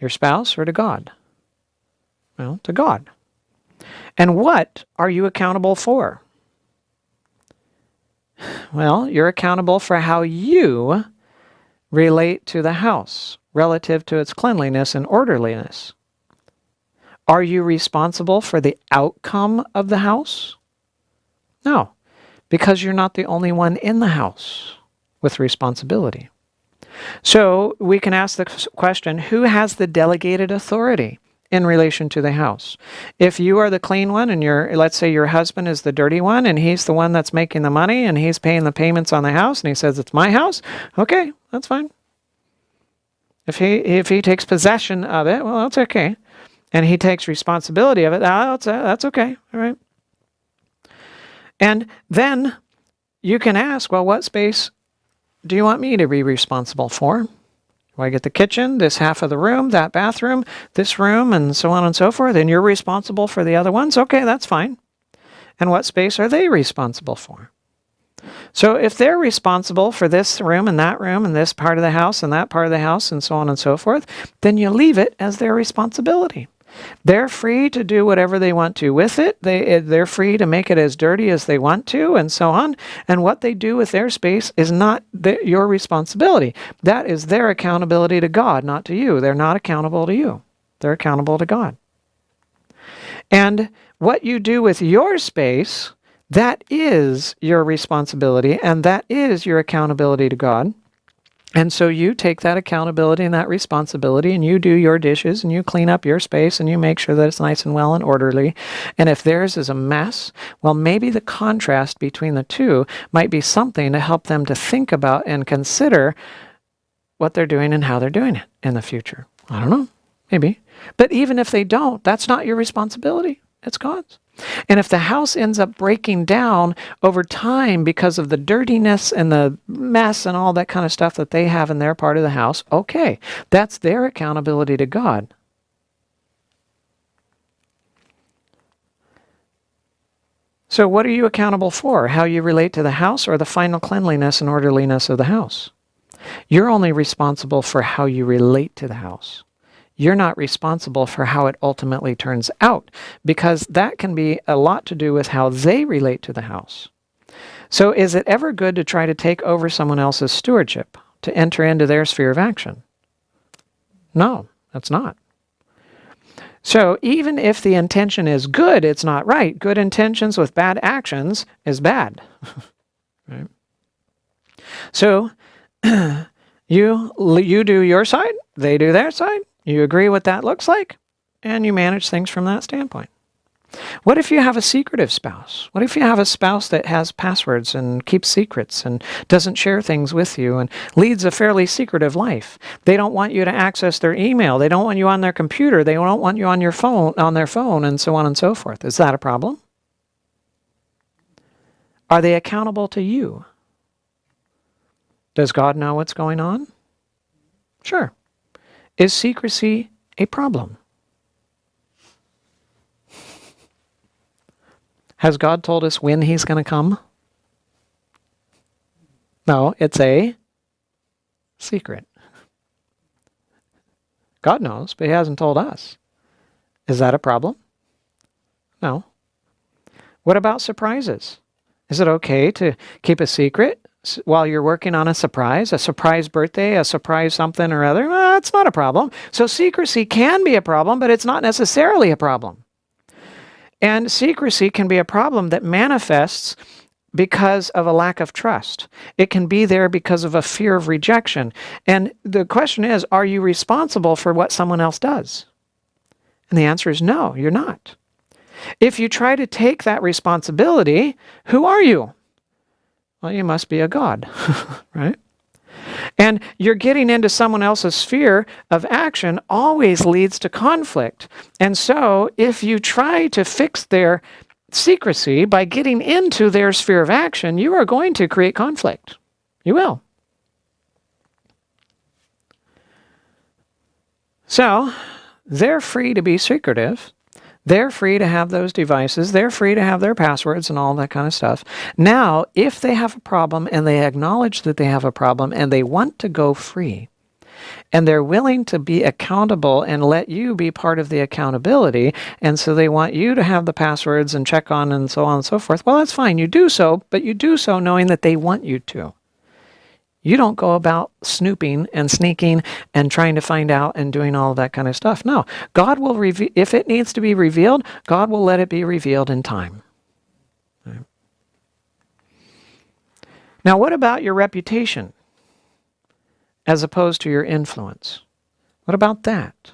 [SPEAKER 1] Your spouse or to God? Well, to God. And what are you accountable for? Well, you're accountable for how you relate to the house relative to its cleanliness and orderliness. Are you responsible for the outcome of the house? No, because you're not the only one in the house with responsibility. So we can ask the question, who has the delegated authority in relation to the house? If you are the clean one and let's say your husband is the dirty one and he's the one that's making the money and he's paying the payments on the house and he says, it's my house, okay, that's fine. If he takes possession of it, well, that's okay. And he takes responsibility of it, that's okay, all right. And then you can ask, well, what space do you want me to be responsible for? Do I get the kitchen, this half of the room, that bathroom, this room, and so on and so forth, and you're responsible for the other ones? Okay, that's fine. And what space are they responsible for? So if they're responsible for this room and this part of the house and that part of the house and so on and so forth, then you leave it as their responsibility. They're free to do whatever they want to with it. They're free to make it as dirty as they want to and so on. And what they do with their space is not your responsibility. That is their accountability to God, not to you. They're not accountable to you. They're accountable to God. And what you do with your space, that is your responsibility, and that is your accountability to God. And so you take that accountability and that responsibility, and you do your dishes, and you clean up your space, and you make sure that it's nice and well and orderly. And if theirs is a mess, well, maybe the contrast between the two might be something to help them to think about and consider what they're doing and how they're doing it in the future. I don't know, maybe. But even if they don't, that's not your responsibility. It's God's. And if the house ends up breaking down over time because of the dirtiness and the mess and all that kind of stuff that they have in their part of the house, okay, that's their accountability to God. So what are you accountable for? How you relate to the house or the final cleanliness and orderliness of the house? You're only responsible for how you relate to the house. You're not responsible for how it ultimately turns out, because that can be a lot to do with how they relate to the house. So is it ever good to try to take over someone else's stewardship, to enter into their sphere of action? No, that's not. So even if the intention is good, it's not right. Good intentions with bad actions is bad. Right? So you do your side, they do their side. You agree what that looks like, and you manage things from that standpoint. What if you have a secretive spouse? What if you have a spouse that has passwords and keeps secrets and doesn't share things with you and leads a fairly secretive life? They don't want you to access their email. They don't want you on their computer. They don't want you on your phone, on their phone, and so on and so forth. Is that a problem? Are they accountable to you? Does God know what's going on? Sure. Is secrecy a problem? Has God told us when He's going to come? No, it's a secret. God knows, but He hasn't told us. Is that a problem? No. What about surprises? Is it okay to keep a secret while you're working on a surprise birthday, a surprise something or other? Well, it's not a problem. So secrecy can be a problem, but it's not necessarily a problem. And secrecy can be a problem that manifests because of a lack of trust. It can be there because of a fear of rejection. And the question is, are you responsible for what someone else does? And the answer is no, you're not. If you try to take that responsibility, who are you? Well, you must be a god, right? And you're getting into someone else's sphere of action always leads to conflict. And so if you try to fix their secrecy by getting into their sphere of action, you are going to create conflict. You will. So they're free to be secretive. They're free to have those devices. They're free to have their passwords and all that kind of stuff. Now, if they have a problem and they acknowledge that they have a problem and they want to go free, and they're willing to be accountable and let you be part of the accountability, and so they want you to have the passwords and check on and so on and so forth, well, that's fine. You do so, but you do so knowing that they want you to. You don't go about snooping and sneaking and trying to find out and doing all of that kind of stuff. No, God will reveal, if it needs to be revealed, God will let it be revealed in time. Right. Now, what about your reputation as opposed to your influence? What about that?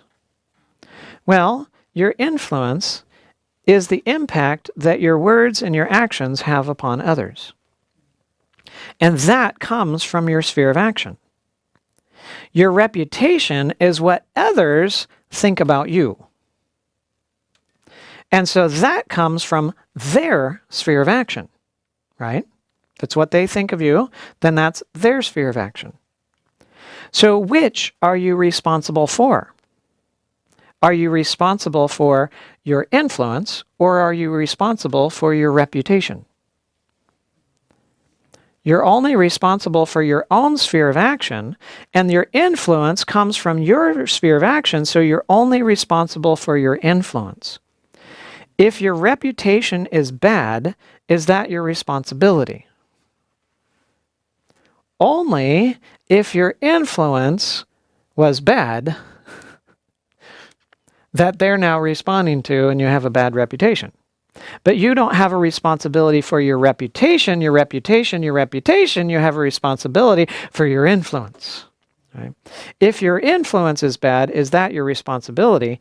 [SPEAKER 1] Well, your influence is the impact that your words and your actions have upon others. And that comes from your sphere of action. Your reputation is what others think about you. And so that comes from their sphere of action, right? If it's what they think of you, then that's their sphere of action. So which are you responsible for? Are you responsible for your influence, or are you responsible for your reputation? You're only responsible for your own sphere of action, and your influence comes from your sphere of action, so you're only responsible for your influence. If your reputation is bad, is that your responsibility? Only if your influence was bad that they're now responding to and you have a bad reputation. But you don't have a responsibility for your reputation, you have a responsibility for your influence. Right? If your influence is bad, is that your responsibility?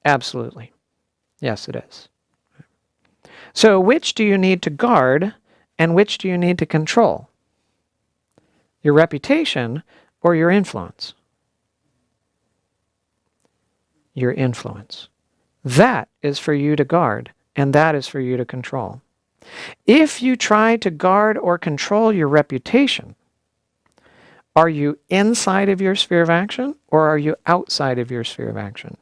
[SPEAKER 1] Absolutely. Yes, it is. So which do you need to guard and which do you need to control? Your reputation or your influence? Your influence. That is for you to guard, and that is for you to control. If you try to guard or control your reputation, are you inside of your sphere of action or are you outside of your sphere of action?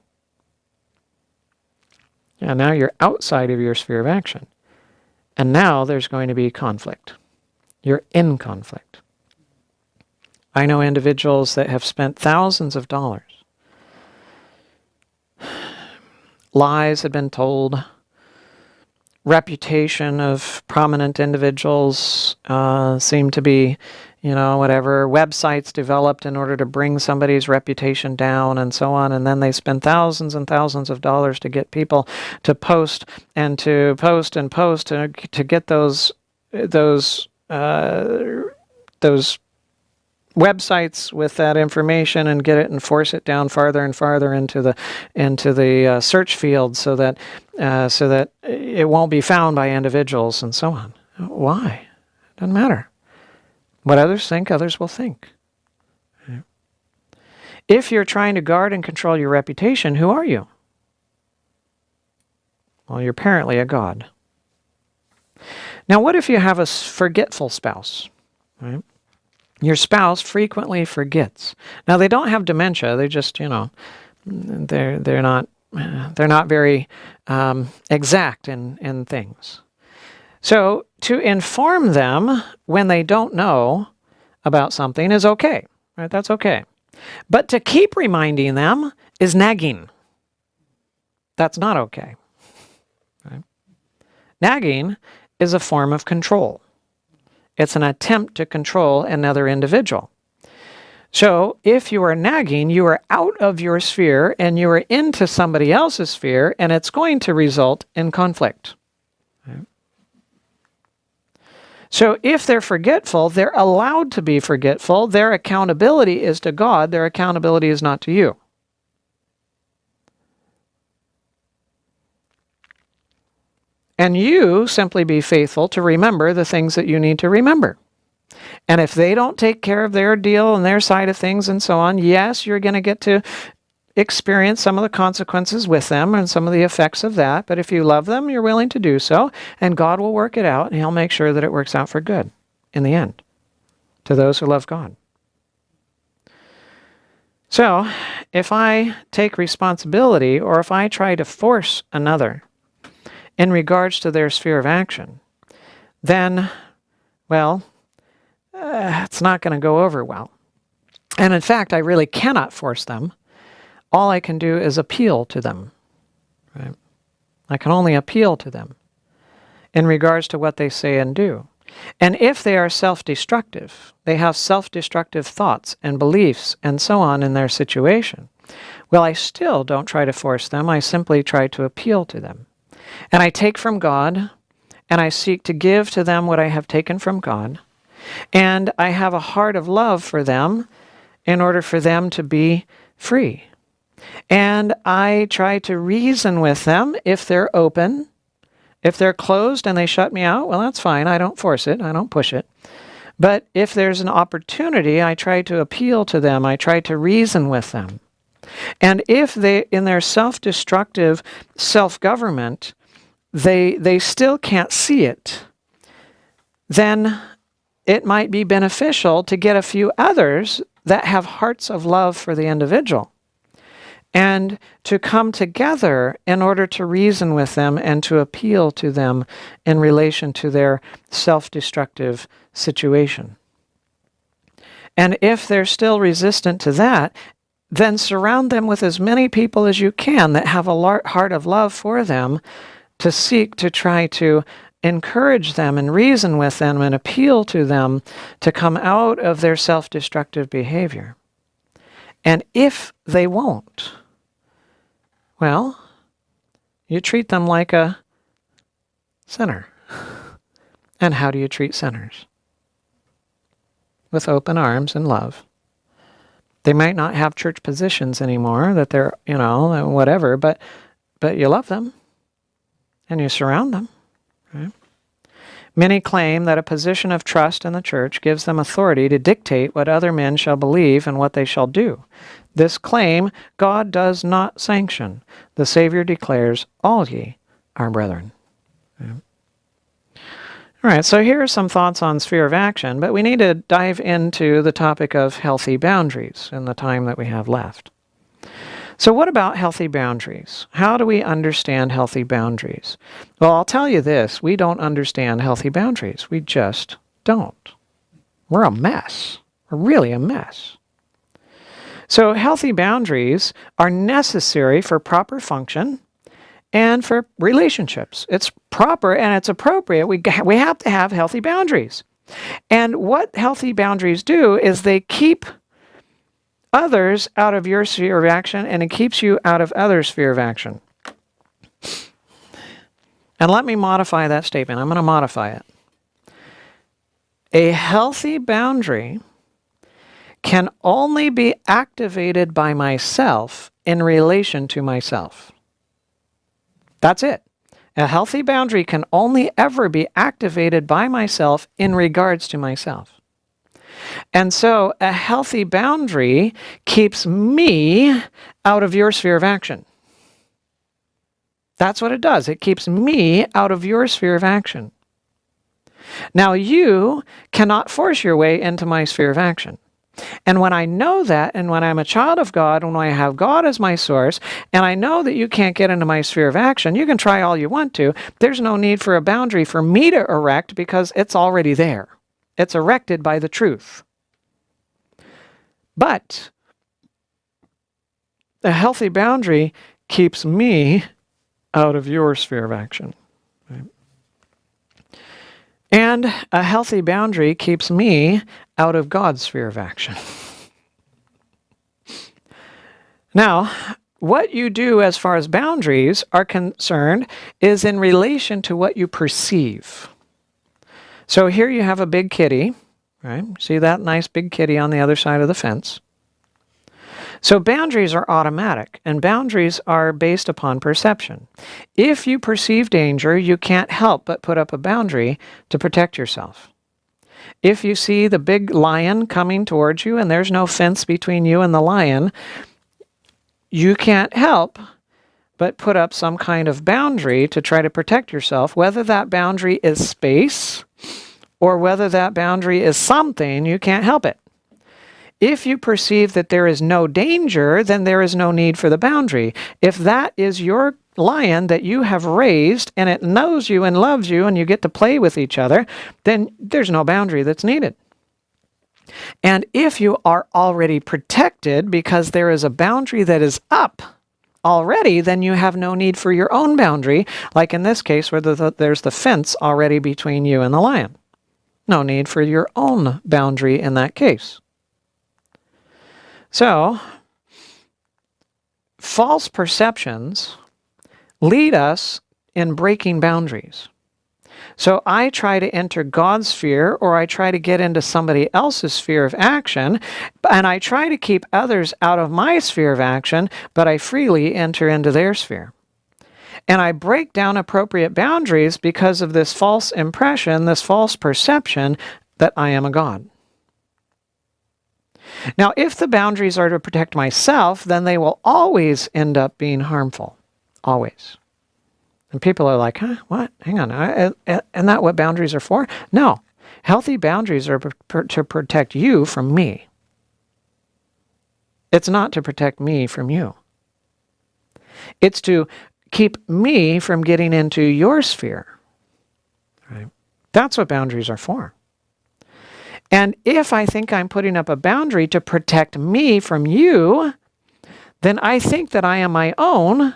[SPEAKER 1] Yeah, now you're outside of your sphere of action. And now there's going to be conflict. You're in conflict. I know individuals that have spent thousands of dollars. Lies have been told. Reputation of prominent individuals seem to be, whatever, websites developed in order to bring somebody's reputation down and so on, and then they spend thousands and thousands of dollars to get people to post and to post and post to get those websites with that information and get it and force it down farther and farther into the search field so that it won't be found by individuals and so on. Why? Doesn't matter. What others think, others will think. If you're trying to guard and control your reputation, who are you? Well, you're apparently a god. Now, what if you have a forgetful spouse? Right? Your spouse frequently forgets. Now, they don't have dementia. They just, they're not very exact in things. So to inform them when they don't know about something is okay. Right? That's okay. But to keep reminding them is nagging. That's not okay. Right? Nagging is a form of control. It's an attempt to control another individual. So if you are nagging, you are out of your sphere and you are into somebody else's sphere, and it's going to result in conflict. Right? So if they're forgetful, they're allowed to be forgetful. Their accountability is to God. Their accountability is not to you. And you simply be faithful to remember the things that you need to remember. And if they don't take care of their deal and their side of things and so on, yes, you're going to get to experience some of the consequences with them and some of the effects of that. But if you love them, you're willing to do so, and God will work it out, and He'll make sure that it works out for good in the end to those who love God. So if I take responsibility, or if I try to force another in regards to their sphere of action, then, well, it's not going to go over well. And in fact, I really cannot force them. All I can do is appeal to them. Right? I can only appeal to them in regards to what they say and do. And if they are self-destructive, they have self-destructive thoughts and beliefs and so on in their situation, well, I still don't try to force them. I simply try to appeal to them. And I take from God, and I seek to give to them what I have taken from God. And I have a heart of love for them in order for them to be free. And I try to reason with them if they're open. If they're closed and they shut me out, well, that's fine. I don't force it. I don't push it. But if there's an opportunity, I try to appeal to them. I try to reason with them. And if they, in their self-destructive self-government, they still can't see it, then it might be beneficial to get a few others that have hearts of love for the individual and to come together in order to reason with them and to appeal to them in relation to their self-destructive situation. And if they're still resistant to that, then surround them with as many people as you can that have a heart of love for them, to seek to try to encourage them and reason with them and appeal to them to come out of their self-destructive behavior. And if they won't, well, you treat them like a sinner. And how do you treat sinners? With open arms and love. They might not have church positions anymore, that they're, whatever, but you love them and you surround them. Right? Many claim that a position of trust in the church gives them authority to dictate what other men shall believe and what they shall do. This claim God does not sanction. The Savior declares, all ye are brethren. Yeah. All right, so here are some thoughts on sphere of action, but we need to dive into the topic of healthy boundaries in the time that we have left. So what about healthy boundaries? How do we understand healthy boundaries? Well, I'll tell you this, we don't understand healthy boundaries. We just don't. We're a mess. We're really a mess. So healthy boundaries are necessary for proper function and for relationships. It's proper and it's appropriate. We have to have healthy boundaries. And what healthy boundaries do is they keep others out of your sphere of action, and it keeps you out of others' sphere of action. And let me modify that statement. I'm going to modify it. A healthy boundary can only be activated by myself in relation to myself. That's it. A healthy boundary can only ever be activated by myself in regards to myself. And so a healthy boundary keeps me out of your sphere of action. That's what it does. It keeps me out of your sphere of action. Now, you cannot force your way into my sphere of action. And when I know that, and when I'm a child of God, and when I have God as my source, and I know that you can't get into my sphere of action, you can try all you want to. There's no need for a boundary for me to erect because it's already there. It's erected by the truth. But a healthy boundary keeps me out of your sphere of action. Right? And a healthy boundary keeps me out of God's sphere of action. Now, what you do as far as boundaries are concerned is in relation to what you perceive. So here you have a big kitty, right? See that nice big kitty on the other side of the fence? So boundaries are automatic, and boundaries are based upon perception. If you perceive danger, you can't help but put up a boundary to protect yourself. If you see the big lion coming towards you and there's no fence between you and the lion, you can't help but put up some kind of boundary to try to protect yourself, whether that boundary is space or whether that boundary is something, you can't help it. If you perceive that there is no danger, then there is no need for the boundary. If that is your lion that you have raised and it knows you and loves you and you get to play with each other, then there's no boundary that's needed. And if you are already protected because there is a boundary that is up already, then you have no need for your own boundary, like in this case where there's the fence already between you and the lion. No need for your own boundary in that case. So, false perceptions lead us in breaking boundaries. So I try to enter God's sphere, or I try to get into somebody else's sphere of action, and I try to keep others out of my sphere of action, but I freely enter into their sphere. And I break down appropriate boundaries because of this false impression, this false perception that I am a God. Now, if the boundaries are to protect myself, then they will always end up being harmful. Always. And people are like, huh, what? Hang on. Isn't that what boundaries are for? No. Healthy boundaries are to protect you from me. It's not to protect me from you. It's to keep me from getting into your sphere. Right? That's what boundaries are for. And if I think I'm putting up a boundary to protect me from you, then I think that I am my own.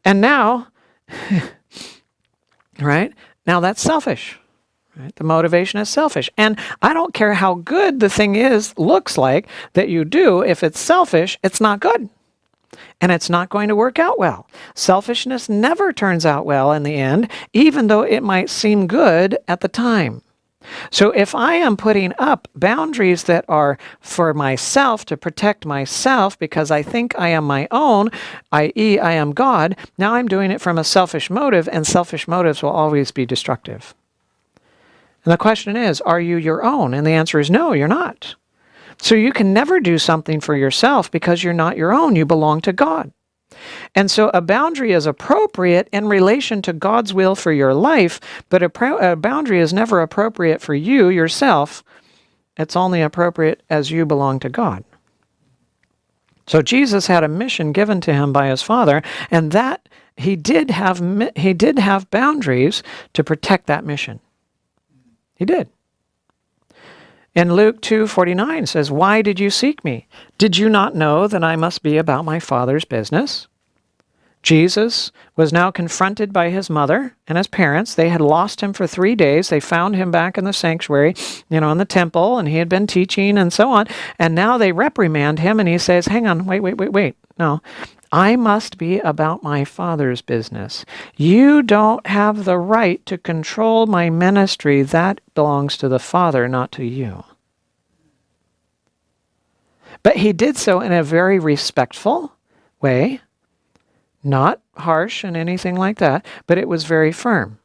[SPEAKER 1] And now, right? Now that's selfish. Right? The motivation is selfish. And I don't care how good the thing looks like that you do. If it's selfish, it's not good. And it's not going to work out well. Selfishness never turns out well in the end, even though it might seem good at the time. So if I am putting up boundaries that are for myself, to protect myself because I think I am my own, i.e. I am God, now I'm doing it from a selfish motive, and selfish motives will always be destructive. And the question is, are you your own? And the answer is no, you're not. So you can never do something for yourself because you're not your own. You belong to God. And so a boundary is appropriate in relation to God's will for your life, but a boundary is never appropriate for you yourself. It's only appropriate as you belong to God. So Jesus had a mission given to him by his Father, and that he did have boundaries to protect that mission. He did. In Luke 2:49 says, "Why did you seek me? Did you not know that I must be about my Father's business?" Jesus was now confronted by his mother and his parents. They had lost him for 3 days. They found him back in the sanctuary, in the temple, and he had been teaching and so on. And now they reprimand him, and he says, hang on, wait. No, I must be about my Father's business. You don't have the right to control my ministry. That belongs to the Father, not to you. But he did so in a very respectful way, not harsh and anything like that, but it was very firm.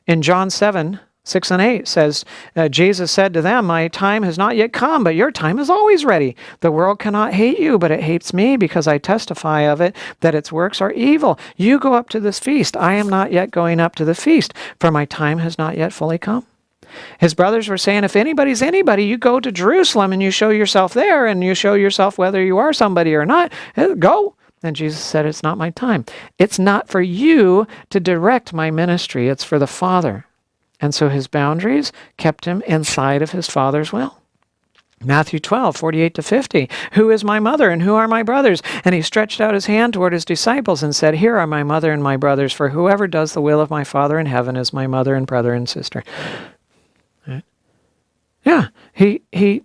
[SPEAKER 1] In John 7:6-8 says, Jesus said to them, "My time has not yet come, but your time is always ready. The world cannot hate you, but it hates me because I testify of it that its works are evil. You go up to this feast. I am not yet going up to the feast, for my time has not yet fully come." His brothers were saying, if anybody's anybody, you go to Jerusalem and you show yourself there, and you show yourself whether you are somebody or not. Go. And Jesus said, it's not my time. It's not for you to direct my ministry. It's for the Father. And so his boundaries kept him inside of his Father's will. Matthew 12:48-50, "Who is my mother and who are my brothers?" And he stretched out his hand toward his disciples and said, "Here are my mother and my brothers, for whoever does the will of my Father in heaven is my mother and brother and sister." Right? Yeah, he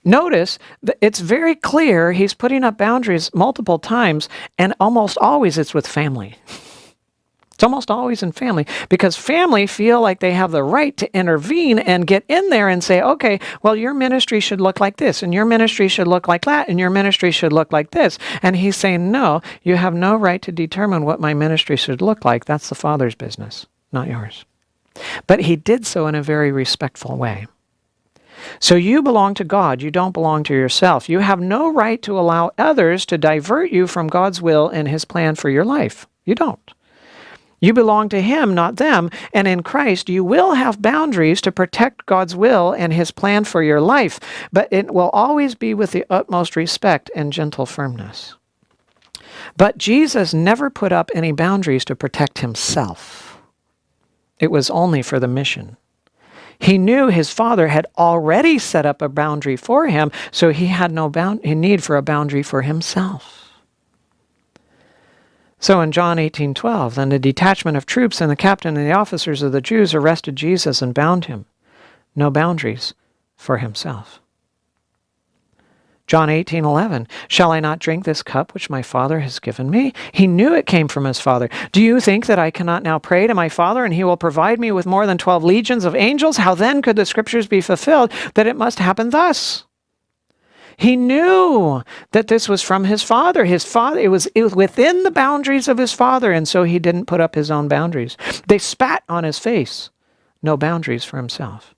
[SPEAKER 1] notice that it's very clear he's putting up boundaries multiple times, and almost always it's with family. It's almost always in family, because family feel like they have the right to intervene and get in there and say, okay, well, your ministry should look like this, and your ministry should look like that, and your ministry should look like this. And he's saying, no, you have no right to determine what my ministry should look like. That's the Father's business, not yours. But he did so in a very respectful way. So you belong to God. You don't belong to yourself. You have no right to allow others to divert you from God's will and his plan for your life. You don't. You belong to him, not them. And in Christ, you will have boundaries to protect God's will and his plan for your life. But it will always be with the utmost respect and gentle firmness. But Jesus never put up any boundaries to protect himself. It was only for the mission. He knew his Father had already set up a boundary for him, so he had no need for a boundary for himself. So in John 18:12, then the detachment of troops and the captain and the officers of the Jews arrested Jesus and bound him. No boundaries for himself. John 18:11, shall I not drink this cup which my Father has given me? He knew it came from his Father. Do you think that I cannot now pray to my Father, and he will provide me with more than 12 legions of angels? How then could the scriptures be fulfilled that it must happen thus? He knew that this was from his Father. It was within the boundaries of his Father, and so he didn't put up his own boundaries. They spat on his face. No boundaries for himself.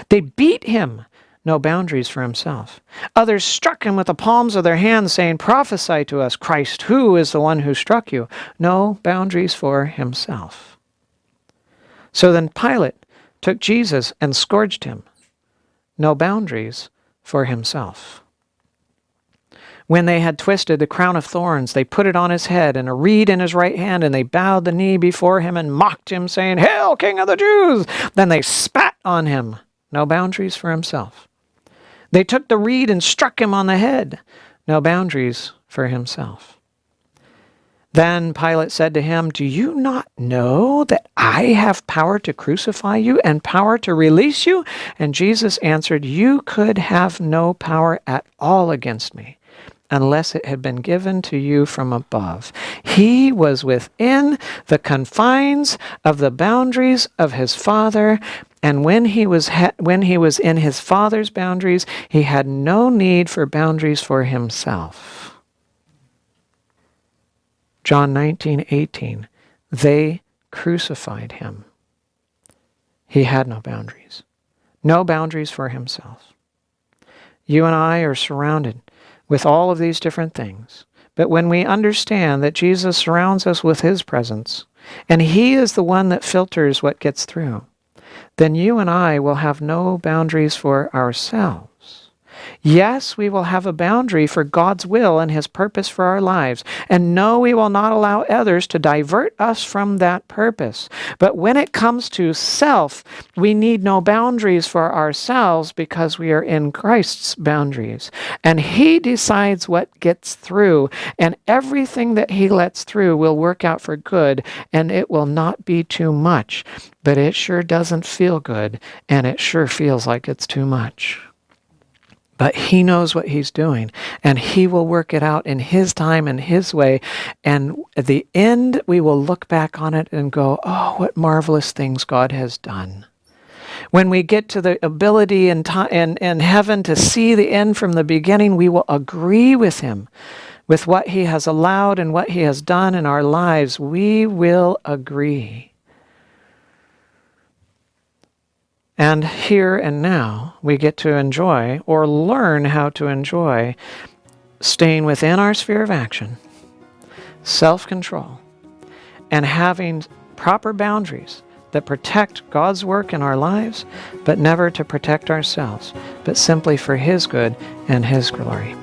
[SPEAKER 1] They beat him. no boundaries for himself. Others struck him with the palms of their hands, saying, "Prophesy to us, Christ, who is the one who struck you?" No boundaries for himself. So then Pilate took Jesus and scourged him. No boundaries for himself. When they had twisted the crown of thorns, they put it on his head and a reed in his right hand, and they bowed the knee before him and mocked him, saying, "Hail, King of the Jews!" Then they spat on him. No boundaries for himself. They took the reed and struck him on the head. No boundaries for himself. Then Pilate said to him, "Do you not know that I have power to crucify you and power to release you?" And Jesus answered, "You could have no power at all against me, unless it had been given to you from above." He was within the confines of the boundaries of his Father, and when he was in his Father's boundaries, he had no need for boundaries for himself. John 19:18, they crucified him. He had no boundaries. No boundaries for himself. You and I are surrounded with all of these different things. But when we understand that Jesus surrounds us with his presence, and he is the one that filters what gets through, then you and I will have no boundaries for ourselves. Yes, we will have a boundary for God's will and his purpose for our lives. And no, we will not allow others to divert us from that purpose. But when it comes to self, we need no boundaries for ourselves because we are in Christ's boundaries. And he decides what gets through. And everything that he lets through will work out for good. And it will not be too much. But it sure doesn't feel good. And it sure feels like it's too much. But he knows what he's doing, and he will work it out in his time and his way. And at the end, we will look back on it and go, "Oh, what marvelous things God has done." When we get to the ability in heaven to see the end from the beginning, we will agree with him, with what he has allowed and what he has done in our lives. We will agree. And here and now, we get to enjoy or learn how to enjoy staying within our sphere of action, self-control, and having proper boundaries that protect God's work in our lives, but never to protect ourselves, but simply for his good and his glory.